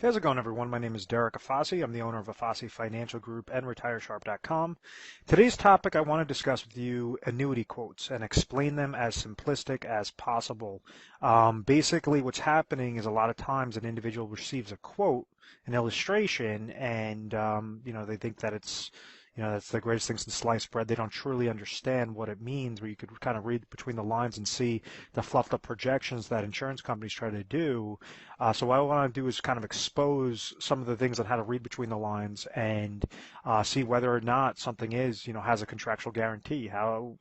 How's it going, everyone? My name is Derek Afasi. I'm the owner of Afasi Financial Group and RetireSharp.com. Today's topic, I want to discuss with you annuity quotes and explain them as simplistic as possible. Basically, what's happening is a lot of times an individual receives a quote, an illustration, and they think that that's the greatest thing since sliced bread. They don't truly understand what it means, where you could kind of read between the lines and see the fluffed up projections that insurance companies try to do. So what I want to do is kind of expose some of the things on how to read between the lines and see whether or not something has a contractual guarantee, how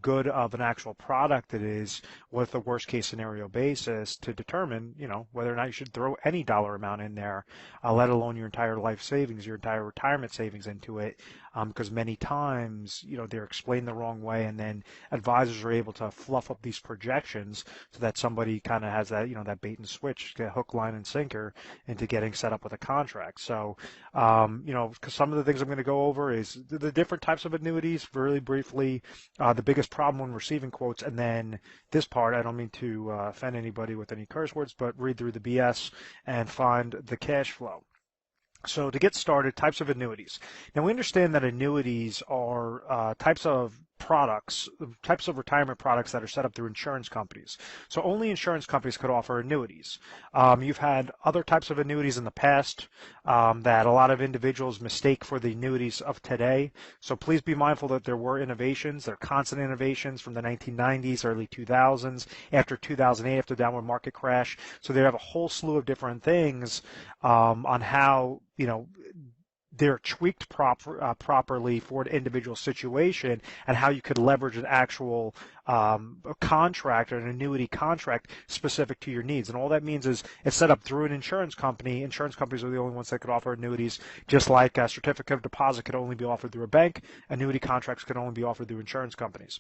good of an actual product it is with a worst case scenario basis to determine, whether or not you should throw any dollar amount in there, let alone your entire life savings, your entire retirement savings into it, because many times, they're explained the wrong way, and then advisors are able to fluff up these projections so that somebody kind of has that, that bait and switch, get hook, line, and sinker into getting set up with a contract. So, because some of the things I'm going to go over is the different types of annuities, really briefly, the biggest problem when receiving quotes, and then this part, I don't mean to offend anybody with any curse words, but read through the BS and find the cash flow. So to get started, types of annuities. Now we understand that annuities are types of products, types of retirement products that are set up through insurance companies. So only insurance companies could offer annuities. You've had other types of annuities in the past that a lot of individuals mistake for the annuities of today. So please be mindful that there were innovations. There are constant innovations from the 1990s, early 2000s, after 2008, after the downward market crash. So they have a whole slew of different things on how they're tweaked properly for an individual situation, and how you could leverage an actual contract or an annuity contract specific to your needs. And all that means is it's set up through an insurance company. Insurance companies are the only ones that could offer annuities, just like a certificate of deposit could only be offered through a bank. Annuity contracts could only be offered through insurance companies.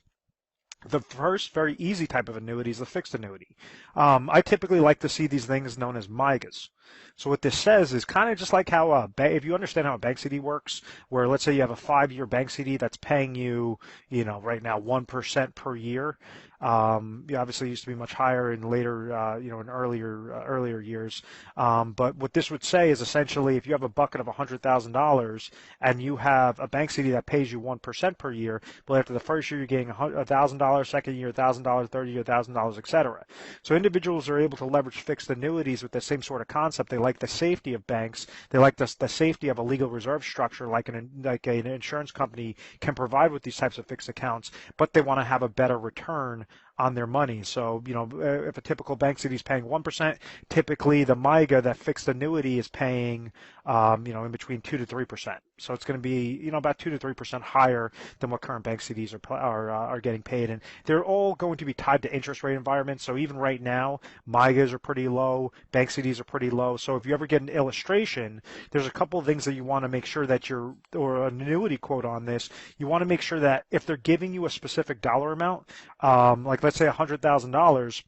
The first very easy type of annuity is the fixed annuity. I typically like to see these things known as MYGAs. So what this says is kind of just like how if you understand how a bank CD works, where let's say you have a 5-year bank CD that's paying you, right now 1% per year. Obviously it used to be much higher in later, in earlier years. But what this would say is essentially if you have a bucket of $100,000 and you have a bank CD that pays you 1% per year, but after the first year you're getting $1,000, second year $1,000, third year $1,000, etc. So individuals are able to leverage fixed annuities with the same sort of concept. They like the safety of banks. They like the safety of a legal reserve structure like an insurance company can provide with these types of fixed accounts, but they want to have a better return on their money. So, if a typical bank CD is paying 1%, typically the MYGA, that fixed annuity, is paying, in between 2 to 3%. So it's going to be, about 2 to 3% higher than what current bank CDs are getting paid. And they're all going to be tied to interest rate environments. So even right now, MYGAs are pretty low, bank CDs are pretty low. So if you ever get an illustration, there's a couple of things that you want to make sure that or an annuity quote on this, you want to make sure that if they're giving you a specific dollar amount, like let's say $100,000,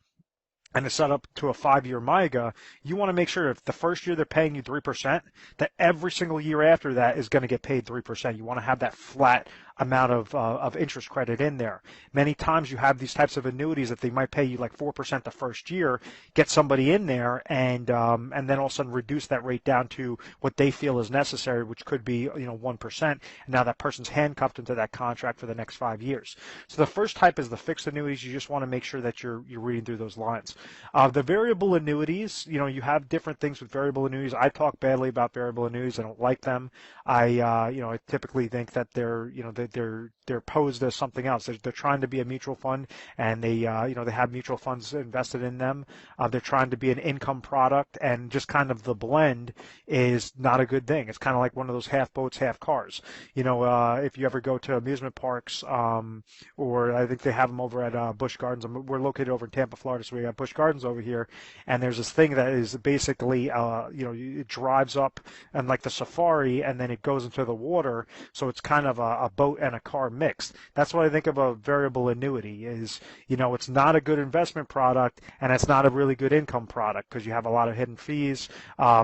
and it's set up to a 5-year MYGA, you want to make sure if the first year they're paying you 3%, that every single year after that is going to get paid 3%. You want to have that flat amount of interest credit in there. Many times you have these types of annuities that they might pay you like 4% the first year, get somebody in there, and then all of a sudden reduce that rate down to what they feel is necessary, which could be 1%. And now that person's handcuffed into that contract for the next 5 years. So the first type is the fixed annuities. You just want to make sure that you're reading through those lines. The variable annuities, you have different things with variable annuities. I talk badly about variable annuities. I don't like them. I typically think that they're posed as something else. They're trying to be a mutual fund, and they have mutual funds invested in them. They're trying to be an income product, and just kind of the blend is not a good thing. It's kind of like one of those half boats, half cars. If you ever go to amusement parks, or I think they have them over at Busch Gardens. We're located over in Tampa, Florida, so we have Busch Gardens over here, and there's this thing that is basically, it drives up and like the safari, and then it goes into the water. So it's kind of a boat boat and a car mixed. That's what I think of a variable annuity is, it's not a good investment product and it's not a really good income product because you have a lot of hidden fees.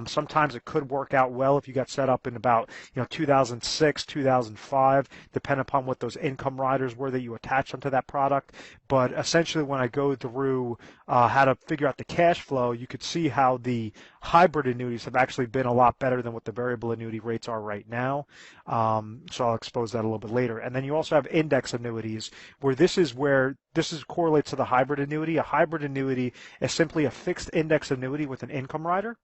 Sometimes it could work out well if you got set up in about 2006, 2005, depending upon what those income riders were that you attached onto that product. But essentially, when I go through how to figure out the cash flow, you could see how the hybrid annuities have actually been a lot better than what the variable annuity rates are right now. So I'll expose that a little bit later. And then you also have index annuities, where this correlates to the hybrid annuity. A hybrid annuity is simply a fixed index annuity with an income rider.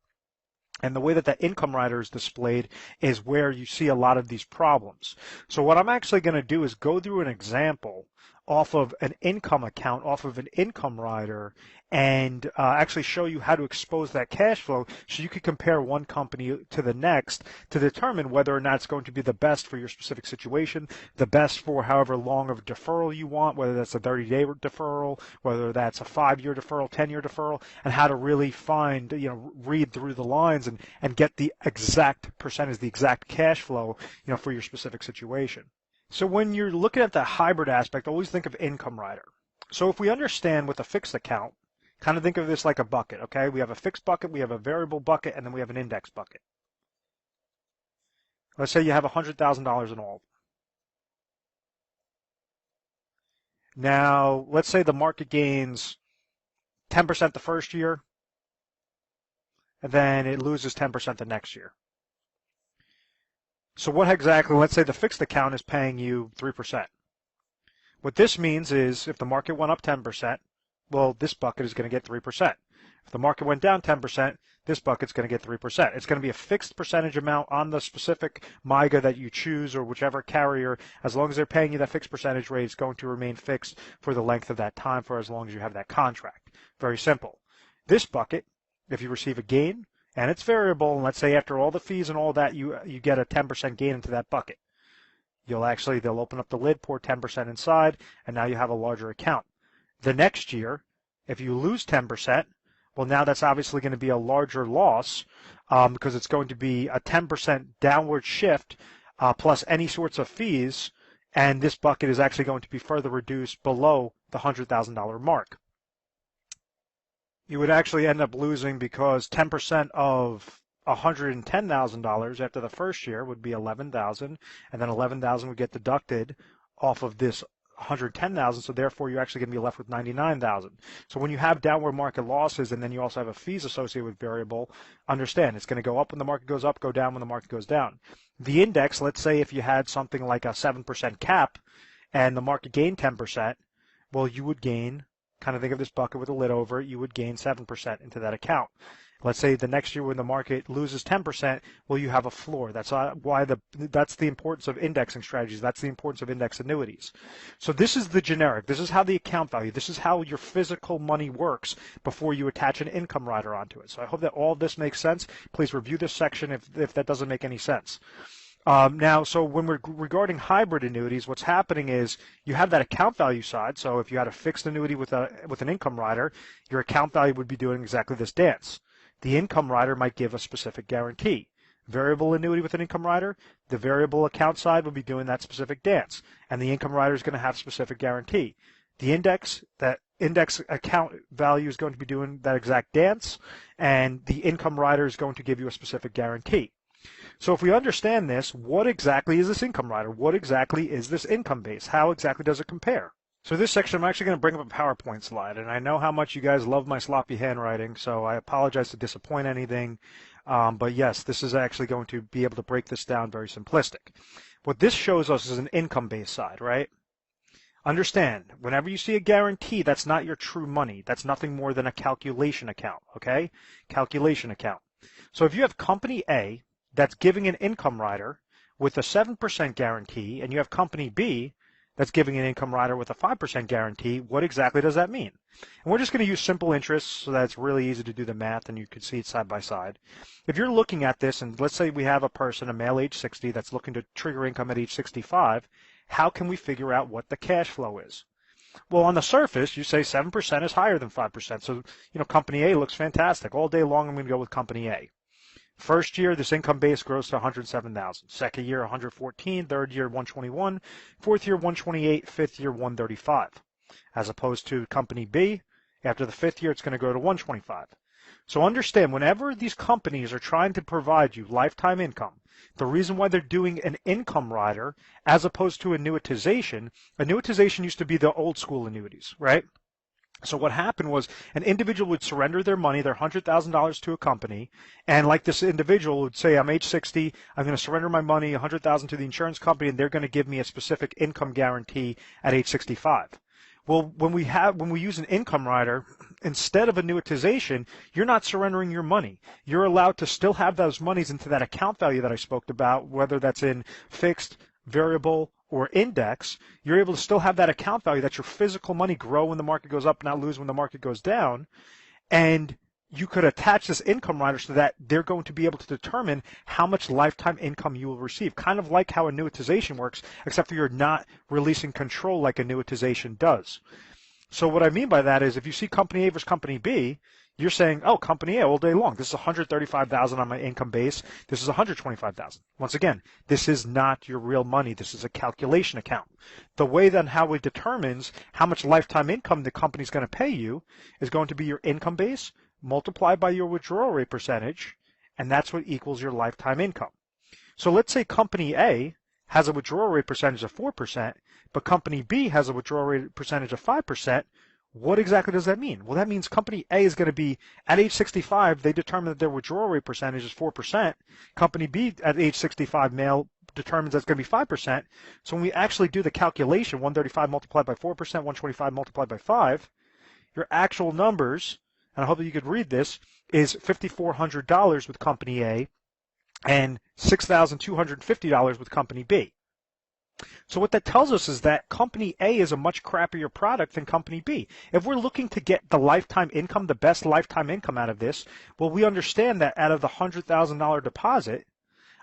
And the way that that income rider is displayed is where you see a lot of these problems. So what I'm actually going to do is go through an example off of an income account, off of an income rider, and actually show you how to expose that cash flow so you can compare one company to the next to determine whether or not it's going to be the best for your specific situation, the best for however long of a deferral you want, whether that's a 30-day deferral, whether that's a 5-year deferral, 10-year deferral, and how to really find, read through the lines and get the exact percentage, the exact cash flow, for your specific situation. So when you're looking at the hybrid aspect, always think of income rider. So if we understand with a fixed account, kind of think of this like a bucket, okay? We have a fixed bucket, we have a variable bucket, and then we have an index bucket. Let's say you have $100,000 in all. Now, let's say the market gains 10% the first year, and then it loses 10% the next year. So what exactly, let's say the fixed account is paying you 3%. What this means is if the market went up 10%, well, this bucket is going to get 3%. If the market went down 10%, this bucket's going to get 3%. It's going to be a fixed percentage amount on the specific MYGA that you choose or whichever carrier. As long as they're paying you that fixed percentage rate, it's going to remain fixed for the length of that time for as long as you have that contract. Very simple. This bucket, if you receive a gain, and it's variable, and let's say after all the fees and all that, you get a 10% gain into that bucket. They'll open up the lid, pour 10% inside, and now you have a larger account. The next year, if you lose 10%, well, now that's obviously going to be a larger loss because it's going to be a 10% downward shift plus any sorts of fees, and this bucket is actually going to be further reduced below the $100,000 mark. You would actually end up losing because 10% of $110,000 after the first year would be $11,000, and then $11,000 would get deducted off of this $110,000, so therefore you're actually going to be left with $99,000. So when you have downward market losses and then you also have a fees associated with variable, understand it's going to go up when the market goes up, go down when the market goes down. The index, let's say if you had something like a 7% cap and the market gained 10%, well, you would gain, kind of think of this bucket with a lid over it, you would gain 7% into that account. Let's say the next year when the market loses 10%, well, you have a floor. That's the importance of indexing strategies. That's the importance of index annuities. So this is the generic. This is how the account value, this is how your physical money works before you attach an income rider onto it. So I hope that all of this makes sense. Please review this section if that doesn't make any sense. Now, so when we're regarding hybrid annuities, what's happening is you have that account value side. So if you had a fixed annuity with an income rider, your account value would be doing exactly this dance. The income rider might give a specific guarantee. Variable annuity with an income rider, the variable account side will be doing that specific dance, and the income rider is going to have specific guarantee. That index account value is going to be doing that exact dance, and the income rider is going to give you a specific guarantee. So if we understand this, what exactly is this income rider? What exactly is this income base? How exactly does it compare? So this section, I'm actually going to bring up a PowerPoint slide, and I know how much you guys love my sloppy handwriting, so I apologize to disappoint anything. But yes, this is actually going to be able to break this down very simplistic. What this shows us is an income-based side, right? Understand, whenever you see a guarantee, that's not your true money. That's nothing more than a calculation account, okay? Calculation account. So if you have company A that's giving an income rider with a 7% guarantee, and you have company B that's giving an income rider with a 5% guarantee, what exactly does that mean? And we're just going to use simple interest so that it's really easy to do the math and you can see it side by side. If you're looking at this, and let's say we have a person, a male age 60, that's looking to trigger income at age 65, how can we figure out what the cash flow is? Well, on the surface, you say 7% is higher than 5%. So, company A looks fantastic. All day long, I'm going to go with company A. First year, this income base grows to 107,000. Second year, 114. Third year, 121. Fourth year, 128. Fifth year, 135. As opposed to company B, after the fifth year, it's going to go to 125. So understand, whenever these companies are trying to provide you lifetime income, the reason why they're doing an income rider as opposed to annuitization used to be the old school annuities, right? So what happened was an individual would surrender their money, their $100,000 to a company, and like this individual would say, I'm age 60, I'm going to surrender my money, $100,000 to the insurance company, and they're going to give me a specific income guarantee at age 65. Well, when we use an income rider, instead of annuitization, you're not surrendering your money. You're allowed to still have those monies into that account value that I spoke about, whether that's in fixed, variable, or index. You're able to still have that account value, that your physical money grow when the market goes up, not lose when the market goes down. And you could attach this income rider so that they're going to be able to determine how much lifetime income you will receive, kind of like how annuitization works, except for you're not releasing control like annuitization does. So what I mean by that is if you see company A versus company B, you're saying, oh, company A all day long. This is 135,000 on my income base. This is 125,000. Once again, this is not your real money. This is a calculation account. The way then how it determines how much lifetime income the company is going to pay you is going to be your income base multiplied by your withdrawal rate percentage, and that's what equals your lifetime income. So let's say company A has a withdrawal rate percentage of 4%, but company B has a withdrawal rate percentage of 5%. What exactly does that mean? Well, that means company A is going to be, at age 65, they determine that their withdrawal rate percentage is 4%. Company B at age 65 male determines that's going to be 5%. So when we actually do the calculation, 135 multiplied by 4%, 125 multiplied by 5, your actual numbers, and I hope that you could read this, is $5,400 with company A and $6,250 with company B. So what that tells us is that company A is a much crappier product than company B. If we're looking to get the lifetime income, the best lifetime income out of this, well, we understand that out of the $100,000 deposit,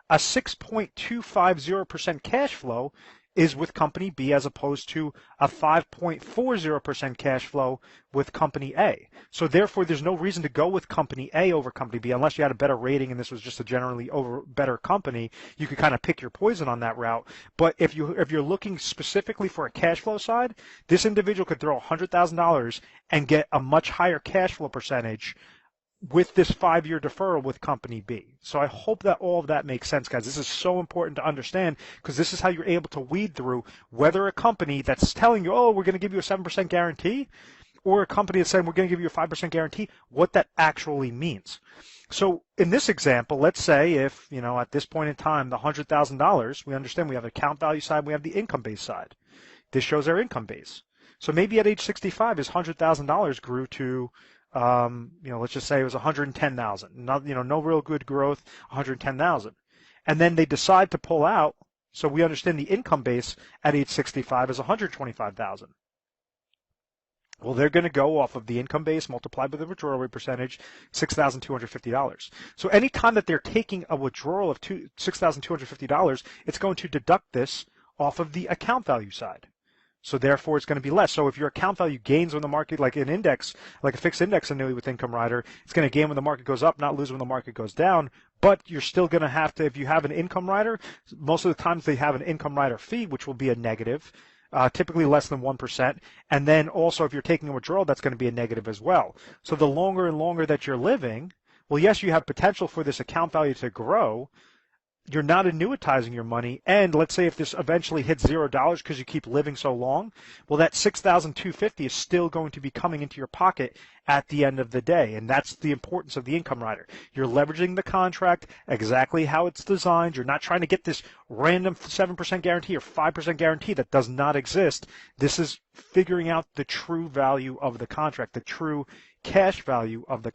a 6.250% cash flow is with company B as opposed to a 5.40% cash flow with company A. So therefore, there's no reason to go with company A over company B unless you had a better rating and this was just a generally better company. You could kind of pick your poison on that route. But if you're looking specifically for a cash flow side, this individual could throw $100,000 and get a much higher cash flow percentage with this 5-year deferral with company B. So I hope that all of that makes sense, guys. This is so important to understand because this is how you're able to weed through whether a company that's telling you, oh, we're going to give you a 7% guarantee, or a company that's saying we're going to give you a 5% guarantee, what that actually means. So in this example, let's say if, at this point in time, the $100,000, we understand we have the account value side, we have the income base side. This shows our income base. So maybe at age 65, his $100,000 grew to let's just say it was 110,000. No real good growth, 110,000. And then they decide to pull out, so we understand the income base at age 65 is 125,000. Well, they're going to go off of the income base multiplied by the withdrawal rate percentage, $6,250. So anytime that they're taking a withdrawal of $6,250, it's going to deduct this off of the account value side. So therefore, it's going to be less. So if your account value gains when the market, like an index, like a fixed index annuity with income rider, it's going to gain when the market goes up, not lose when the market goes down. But you're still going to have to, if you have an income rider, most of the times they have an income rider fee, which will be a negative, typically less than 1%. And then also if you're taking a withdrawal, that's going to be a negative as well. So the longer and longer that you're living, well, yes, you have potential for this account value to grow. You're not annuitizing your money, and let's say if this eventually hits $0 because you keep living so long, well, that $6,250 is still going to be coming into your pocket at the end of the day, and that's the importance of the income rider. You're leveraging the contract exactly how it's designed. You're not trying to get this random 7% guarantee or 5% guarantee that does not exist. This is figuring out the true value of the contract, the true cash value of the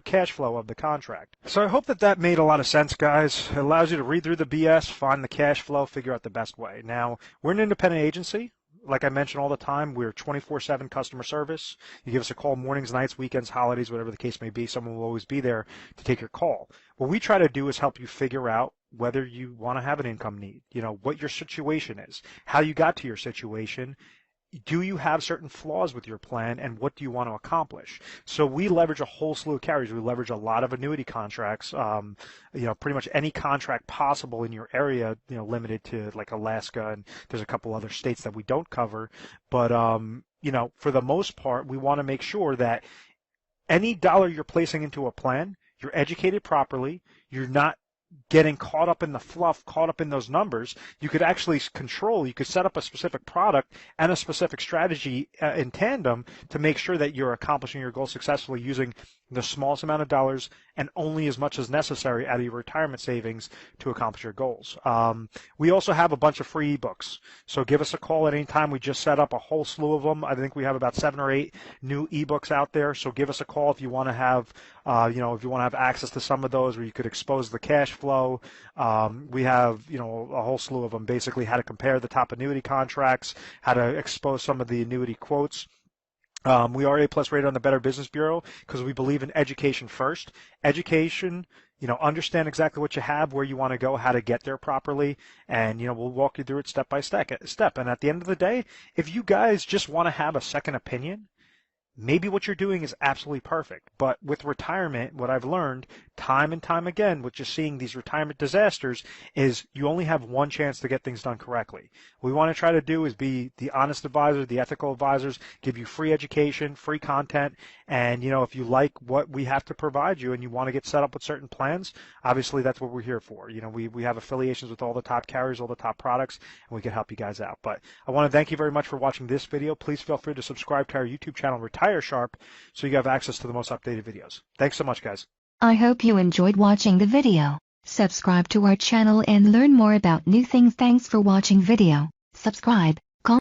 cash flow of the contract. So I hope that made a lot of sense, guys. It allows you to read through the BS, find the cash flow, figure out the best way. Now, we're an independent agency. Like I mentioned all the time, we're 24/7 customer service. You give us a call mornings, nights, weekends, holidays, whatever the case may be. Someone will always be there to take your call. What we try to do is help you figure out whether you want to have an income need, what your situation is, how you got to your situation, do you have certain flaws with your plan, and what do you want to accomplish? So we leverage a whole slew of carriers. We leverage a lot of annuity contracts, pretty much any contract possible in your area, limited to like Alaska, and there's a couple other states that we don't cover. But, for the most part, we want to make sure that any dollar you're placing into a plan, you're educated properly, you're not getting caught up in the fluff, caught up in those numbers. You could actually you could set up a specific product and a specific strategy in tandem to make sure that you're accomplishing your goals successfully using the smallest amount of dollars and only as much as necessary out of your retirement savings to accomplish your goals. We also have a bunch of free ebooks, so give us a call at any time. We just set up a whole slew of them. I think we have about 7 or 8 new ebooks out there, so give us a call if you want to have if you want to have access to some of those where you could expose the cash flow. We have a whole slew of them, basically how to compare the top annuity contracts, how to expose some of the annuity quotes. We are A+ rated on the Better Business Bureau because we believe in education first. Education, understand exactly what you have, where you want to go, how to get there properly, and we'll walk you through it step by step. And at the end of the day, if you guys just want to have a second opinion, maybe what you're doing is absolutely perfect. But with retirement, what I've learned time and time again with just seeing these retirement disasters is you only have one chance to get things done correctly. What we want to try to do is be the honest advisors, the ethical advisors, give you free education, free content, and if you like what we have to provide you and you want to get set up with certain plans, obviously that's what we're here for. We have affiliations with all the top carriers, all the top products, and we can help you guys out. But I want to thank you very much for watching this video. Please feel free to subscribe to our YouTube channel, Retire Sharp, so you have access to the most updated videos. Thanks so much, guys. I hope you enjoyed watching the video. Subscribe to our channel and learn more about new things. Thanks for watching video. Subscribe.